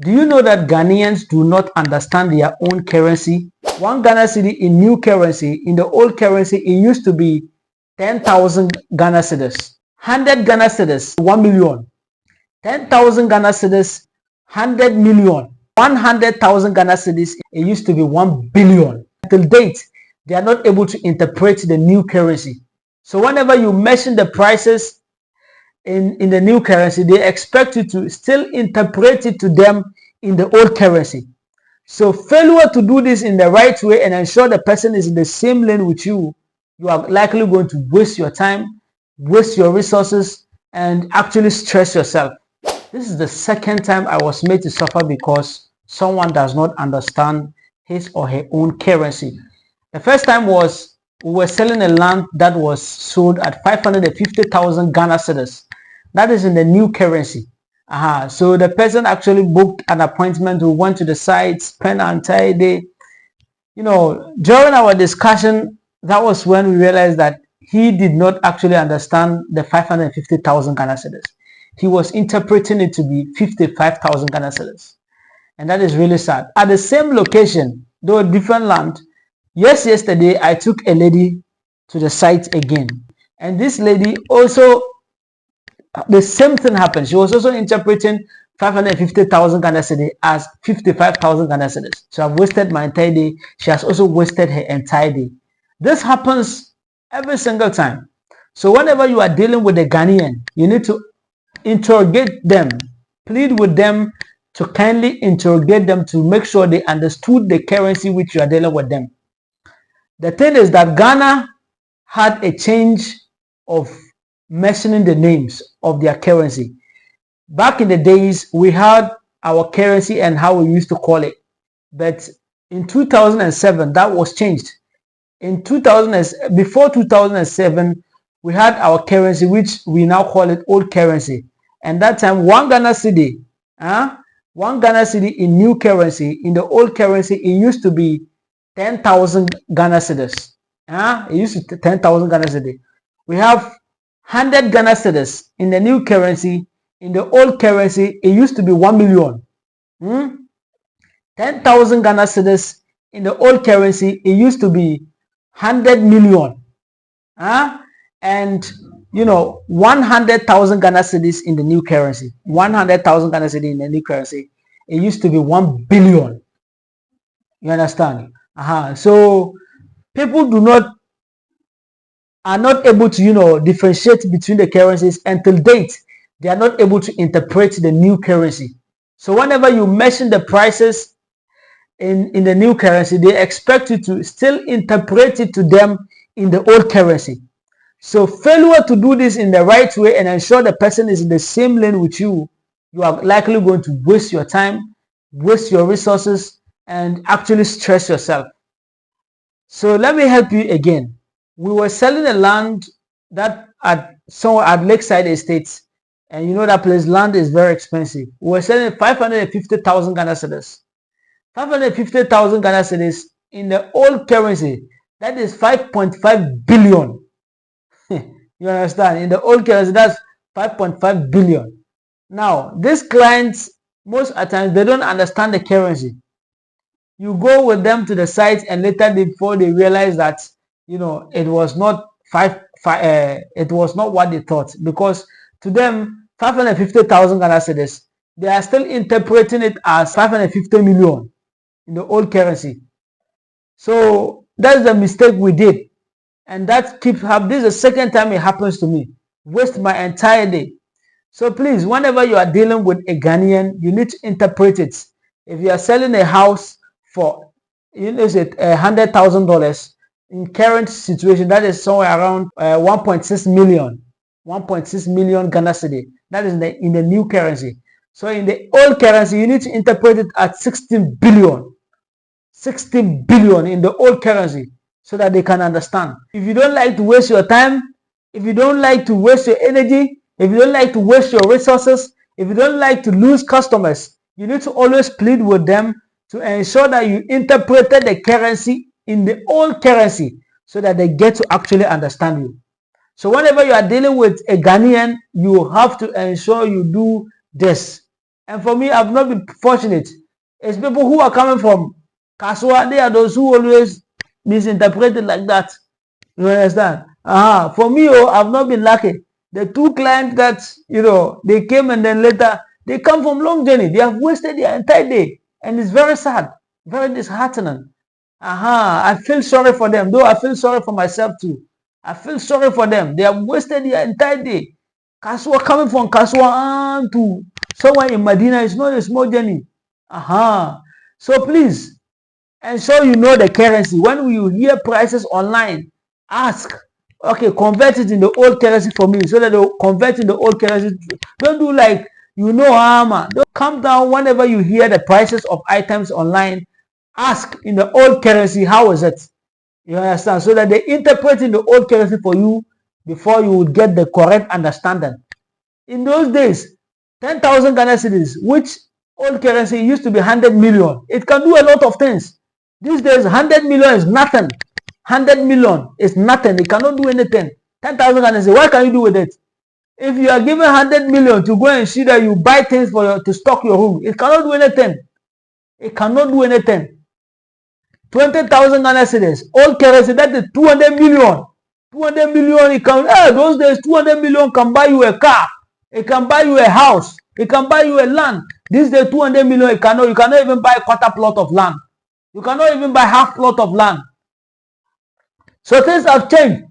Do you know that Ghanaians do not understand their own currency? One Ghana Cedi in new currency, in the old currency, it used to be 10,000 Ghana Cedis. 100 Ghana Cedis, 1 million. 10,000 Ghana Cedis, 100 million. 100,000 Ghana Cedis, it used to be 1 billion. Until date, they are not able to interpret the new currency. So whenever you mention the prices in the new currency, they expect you to still interpret it to them in the old currency. So failure to do this in the right way and ensure the person is in the same lane with you, you are likely going to waste your time, waste your resources, and actually stress yourself. This is the second time I was made to suffer because someone does not understand his or her own currency. The first time was we were selling a land that was sold at 550,000 Ghana cedis. That is in the new currency. So the person actually booked an appointment. We went to the site, spent an entire day. During our discussion, that was when we realized that he did not actually understand the 550,000 Ghana cedis. He was interpreting it to be 55,000 Ghana cedis. And that is really sad. At the same location, though a different land, yesterday I took a lady to the site again. And this lady also, the same thing happened. She was also interpreting 550,000 Ghana cedi as 55,000 Ghana cedis. So I've wasted my entire day. She has also wasted her entire day. This happens every single time. So whenever you are dealing with a Ghanaian, you need to interrogate them, plead with them to kindly interrogate them to make sure they understood the currency which you are dealing with them. The thing is that Ghana had a change of mentioning the names of their currency. Back in the days, we had our currency and how we used to call it. But in 2007, that was changed. Before 2007, we had our currency, which we now call it old currency. And that time, one Ghana Cedi in new currency, in the old currency, it used to be 10,000 Ghana cedis. It used to be 10,000 Ghana cedi. We have 100 Ghana cedis in the new currency. In the old currency, it used to be 1 million. 10,000 Ghana cedis in the old currency, it used to be 100 million. And 100,000 Ghana cedis in the new currency. 100,000 Ghana cedi in the new currency, it used to be 1 billion. You understand? So people are not able to differentiate between the currencies. Until date, they are not able to interpret the new currency. So whenever you mention the prices in the new currency, they expect you to still interpret it to them in the old currency. So failure to do this in the right way and ensure the person is in the same lane with you, you are likely going to waste your time, waste your resources, and actually stress yourself. So let me help you again. We were selling a land that somewhere at Lakeside Estates, and you know that place, land is very expensive. We were selling 550,000 Ghana cedis. 550,000 Ghana cedis in the old currency, that is 5.5 billion. You understand? In the old currency, that's 5.5 billion. Now, these clients, most of the times, they don't understand the currency. You go with them to the site, and later before they realize that it was not it was not what they thought, because to them 550,000 Ghana cedis, they are still interpreting it as 550 million in the old currency. So that's the mistake we did, and that keeps happening. This is the second time it happens to me. Waste my entire day. So please, whenever you are dealing with a Ghanaian, you need to interpret it. If you are selling a house for $100,000 in current situation, that is somewhere around 1.6 million, 1.6 million Ghana cedi. That is in the new currency. So in the old currency, you need to interpret it at 16 billion. 16 billion in the old currency, so that they can understand. If you don't like to waste your time, if you don't like to waste your energy, if you don't like to waste your resources, if you don't like to lose customers, you need to always plead with them to ensure that you interpreted the currency in the old currency so that they get to actually understand you. So whenever you are dealing with a Ghanaian, you have to ensure you do this. And for me, I've not been fortunate. It's people who are coming from Kaswa, they are those who always misinterpret it like that. You understand? For me, I've not been lucky. The two clients that, they came and then later, they come from long journey. They have wasted their entire day. And it's very sad, very disheartening. I feel sorry for them, though I feel sorry for myself too. I feel sorry for them. They have wasted their entire day. Kaswa, coming from Kaswa to somewhere in Medina is not a small journey. So please, ensure you know the currency. When you hear prices online, ask, okay, convert it in the old currency for me, so that they'll convert in the old currency. Don't do like, don't come down whenever you hear the prices of items online. Ask in the old currency, how is it? You understand? So that they interpret in the old currency for you before you would get the correct understanding. In those days, 10,000 Ghana cedis, which old currency used to be 100 million. It can do a lot of things. These days, 100 million is nothing. 100 million is nothing. It cannot do anything. 10,000 Ghana cedis, what can you do with it? If you are given 100 million to go and see that you buy things to stock your room, it cannot do anything. It cannot do anything. 20,000 Ghana cedis, old currency, that is 200 million. 200 million, it can, those days, 200 million can buy you a car. It can buy you a house. It can buy you a land. This day, 200 million, you cannot even buy a quarter plot of land. You cannot even buy half plot of land. So things have changed.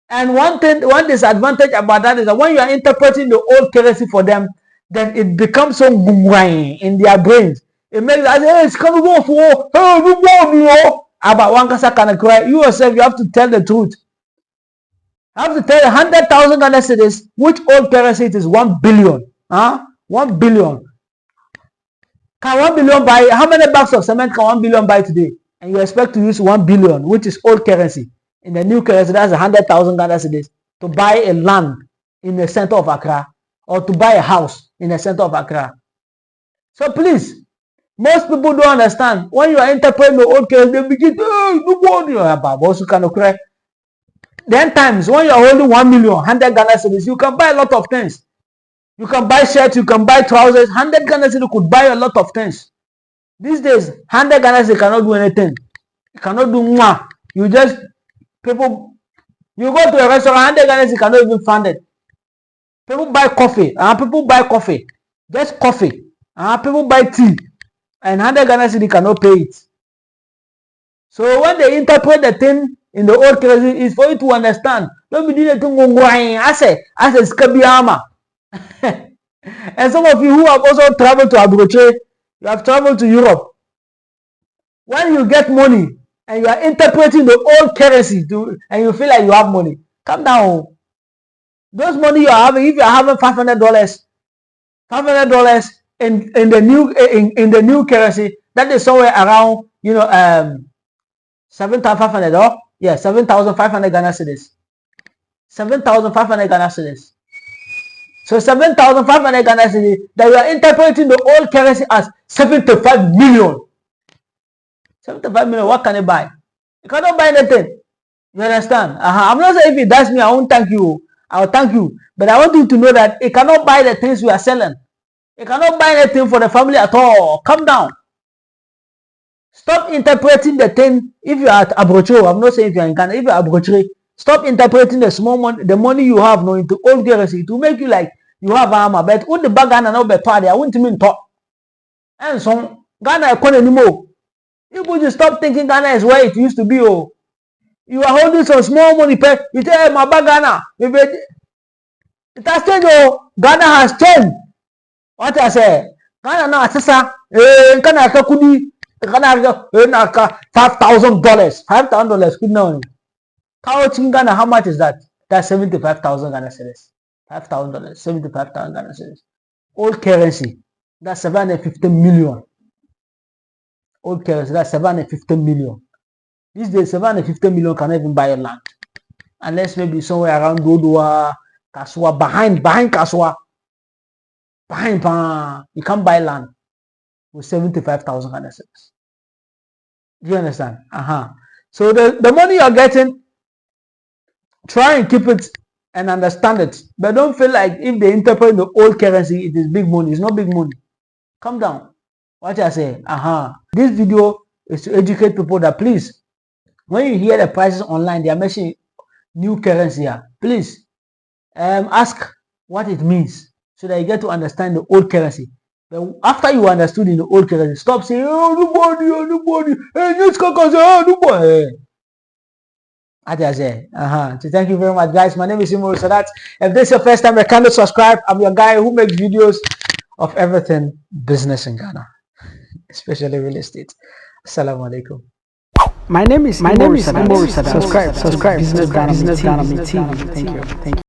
And one disadvantage about that is that when you are interpreting the old currency for them, then it becomes so in their brains. It makes us say, hey, it's coming off. About one kasa can cry. You yourself, you have to tell the truth. I have to tell you 100,000 Ghana cedis, which old currency it is 1 billion. 1 billion. Can 1 billion buy, how many bags of cement can 1 billion buy today? And you expect to use 1 billion, which is old currency. In the new currency, that's 100,000 Ghana cedis to buy a land in the center of Accra, or to buy a house in the center of Accra. So please, most people don't understand. When you are interpreting the old currency, they begin to, then times when you are holding 1 million, 100 Ghana cedis, you can buy a lot of things. You can buy shirts, you can buy trousers. 100 Ghana cedis could buy a lot of things. These days, 100 Ghana cedis cannot do anything. You cannot do mwah. You go to a restaurant, 100 Ghana cedis cannot even fund it. People buy coffee. Just coffee. People buy tea. And 100 Ghana cedis cannot pay it. So when they interpret the thing in the old currency, it's for you to understand. Don't be doing it as a skabiyama. And some of you who have also traveled to Abuja, you have traveled to Europe. When you get money and you are interpreting the old currency and you feel like you have money, calm down. Those money you are having, if you are having $500 in the new currency, that is somewhere around 7,500. 7,500 Ghana cedis. 7,500 Ghana cedis. So 7,500 Ghana cedis that you are interpreting the old currency as 75 million. 75 million, what can you buy? You cannot buy anything. You understand? I'm not saying if it does me, I won't thank you. I will thank you. But I want you to know that it cannot buy the things we are selling. It cannot buy anything for the family at all. Calm down. Stop interpreting the thing. If you are at Abrocho, I'm not saying if you are in Ghana, if you are Abrocho, stop interpreting the small money, the money you have now into old currency to make you like you have armor. But when the bag Ghana now be party, I want mean talk. And so Ghana economy anymore. You could stop thinking Ghana is where it used to be. Oh, you are holding some small money. You tell my bag Ghana. It has changed. Oh, Ghana has changed. What I say? Ghana now assessa. Ghana kakudi. $5,000. $5,000 good now. Ghana, how much is that? That's 75,000 Ghana cedis. $5,000, 75,000 Ghana cedis. Old currency, that's 750 million. Old currency, that's 750 million. These days, 750 million cannot even buy a land. Unless maybe somewhere around Dodua, Kaswa, behind Kaswa. You can't buy land with 75,000 Ghana cedis. Do you understand? So the money you're getting, try and keep it and understand it. But don't feel like if they interpret the old currency, it is big money. It's not big money. Calm down. What I say? This video is to educate people that please, when you hear the prices online, they are mentioning new currency here. Please ask what it means so that you get to understand the old currency. But after you understood in the old currency, stop saying, oh, nobody, hey, just oh, nobody. So thank you very much, guys. My name is Imo Sadat. If this is your first time, kindly subscribe. I'm your guy who makes videos of everything business in Ghana, especially real estate. Assalamu alaikum. My name is Imo Sadat. Subscribe. Business Ghana TV. Thank you.